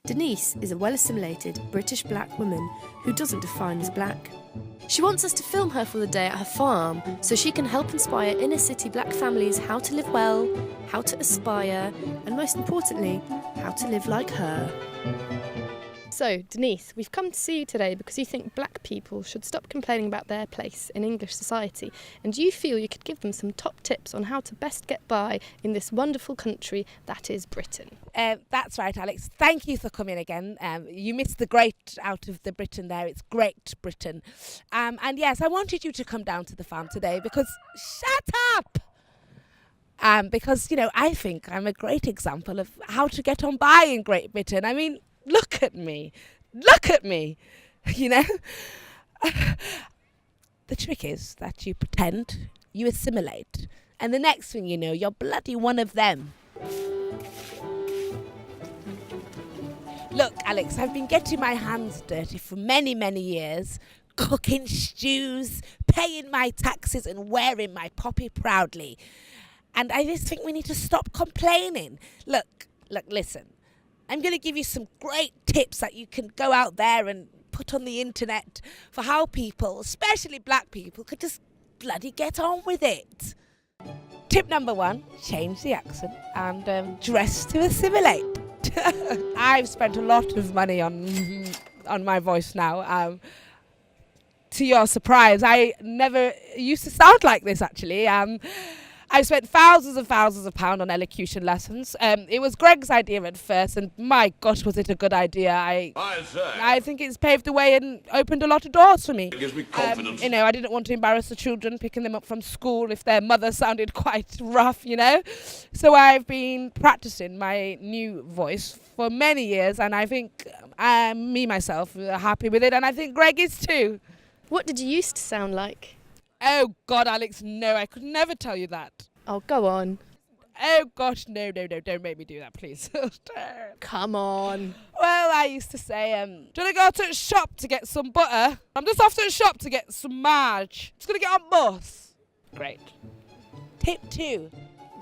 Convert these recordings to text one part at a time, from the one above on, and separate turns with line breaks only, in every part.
Denise is a well-assimilated British black woman who doesn't define as black. She wants us to film her for the day at her farm so she can help inspire inner-city black families how to live well, how to aspire, and most importantly, how to live like her. So, Denise, we've come to see you today because you think black people should stop complaining about their place in English society, and you feel you could give them some top tips on how to best get by in this wonderful country that is Britain.
That's right, Alex. Thank you for coming again. You missed the great out of the Britain there. It's Great Britain. And yes, I wanted you to come down to the farm today because... Shut up! Because, you know, I think I'm a great example of how to get on by in Great Britain. I mean... Look at me, you know. The trick is that you pretend, you assimilate, and the next thing you know, you're bloody one of them. Look, Alex, I've been getting my hands dirty for many, many years, cooking stews, paying my taxes and wearing my poppy proudly. And I just think we need to stop complaining. Look, listen. I'm going to give you some great tips that you can go out there and put on the internet for how people, especially black people, could just bloody get on with it. Tip number 1, change the accent and dress to assimilate. I've spent a lot of money on my voice now. To your surprise, I never used to sound like this actually. I spent thousands and thousands of pounds on elocution lessons. It was Greg's idea at first, and my gosh, was it a good idea. I think it's paved the way and opened a lot of doors for me.
It gives me confidence.
You know, I didn't want to embarrass the children picking them up from school if their mother sounded quite rough, you know. So I've been practicing my new voice for many years, and I think me, myself, are happy with it, and I think Greg is too.
What did you used to sound like?
Oh, God, Alex, no, I could never tell you that.
Oh, go on.
Oh, gosh, no, don't make me do that, please.
Come on.
Well, I used to say, do you want to go to the shop to get some butter? I'm just off to the shop to get some marge. Just going to get on bus. Great. Tip 2,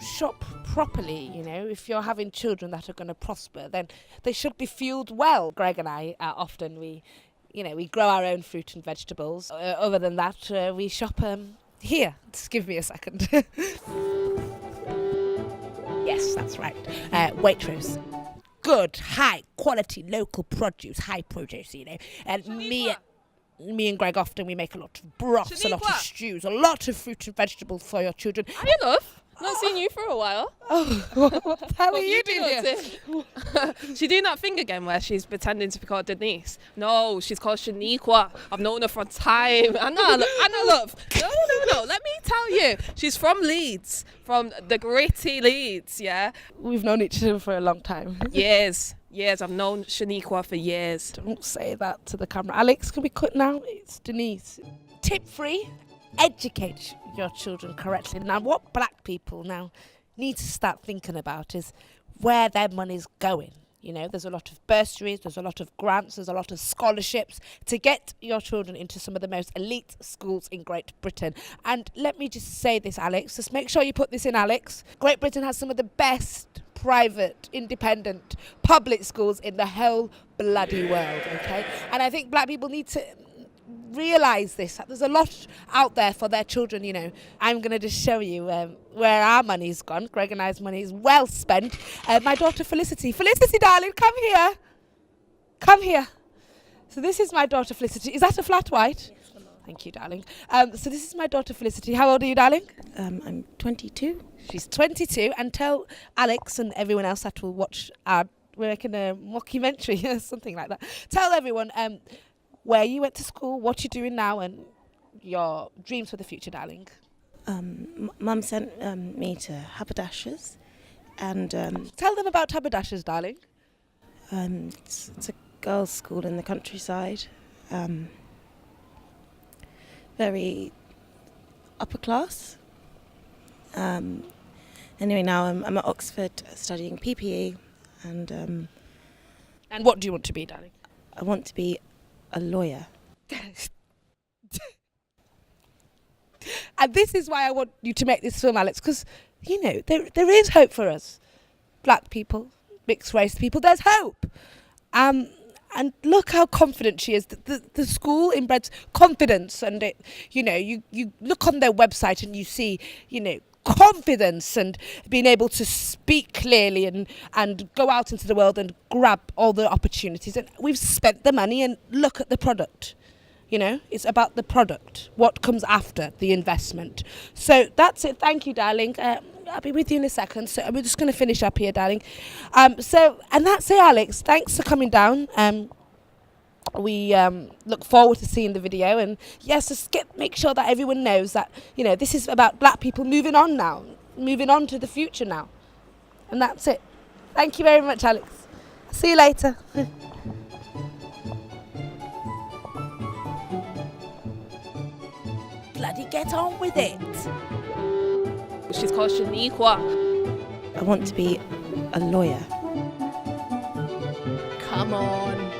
shop properly, you know. If you're having children that are going to prosper, then they should be fueled well. Greg and I, often we grow our own fruit and vegetables. Other than that, we shop here. Just give me a second. Yes, that's right. Waitrose. Good, high quality local produce, high produce, you know. And me and Greg often we make a lot of broths, a lot of stews, a lot of fruit and vegetables for your children.
Hi, love. Not seen you for a while.
Oh, what the hell are you doing here?
She's doing that thing again where she's pretending to be called Denise. No, she's called Shaniqua. I've known her for time. Anna, love. No. Let me tell you. She's from Leeds, from the gritty Leeds, yeah?
We've known each other for a long time.
Years. I've known Shaniqua for years.
Don't say that to the camera. Alex, can we cut now? It's Denise. Tip 3. Educate your children correctly. Now, what black people now need to start thinking about is where their money's going. You know, there's a lot of bursaries, there's a lot of grants, there's a lot of scholarships to get your children into some of the most elite schools in Great Britain. And let me just say this, Alex, just make sure you put this in, Alex. Great Britain has some of the best private, independent, public schools in the whole bloody world, okay? And I think black people need to realise this, that there's a lot out there for their children, you know. I'm going to just show you where our money's gone. Greg and I's money is well spent. My daughter Felicity, darling, come here. So this is my daughter Felicity. Is that a flat white? Yes, thank you, darling. So this is my daughter Felicity. How old are you, darling?
I'm 22.
She's 22. And tell Alex and everyone else that will watch we're making a mockumentary, something like that. Tell everyone where you went to school, what you're doing now, and your dreams for the future, darling.
Mum sent me to Haberdashers, and
tell them about Haberdashers, darling.
It's a girls' school in the countryside. Very upper class. Anyway, now I'm at Oxford studying PPE, and
what do you want to be, darling?
I want to be a lawyer.
And this is why I want you to make this film, Alex, because, you know, there is hope for us. Black people, mixed race people, there's hope. And look how confident she is. The school embeds confidence, and it, you look on their website and you see, confidence and being able to speak clearly and go out into the world and grab all the opportunities. And we've spent the money, and look at the product. It's about the product, what comes after the investment. So that's it. Thank you, darling. I'll be with you in a second. So we're just going to finish up here, darling. And that's it, Alex. Thanks for coming down. We look forward to seeing the video. And yes, just make sure that everyone knows that, this is about black people moving on now, moving on to the future now. And that's it. Thank you very much, Alex. See you later. Bloody get on with it.
She's called Shaniqua.
I want to be a lawyer.
Come on.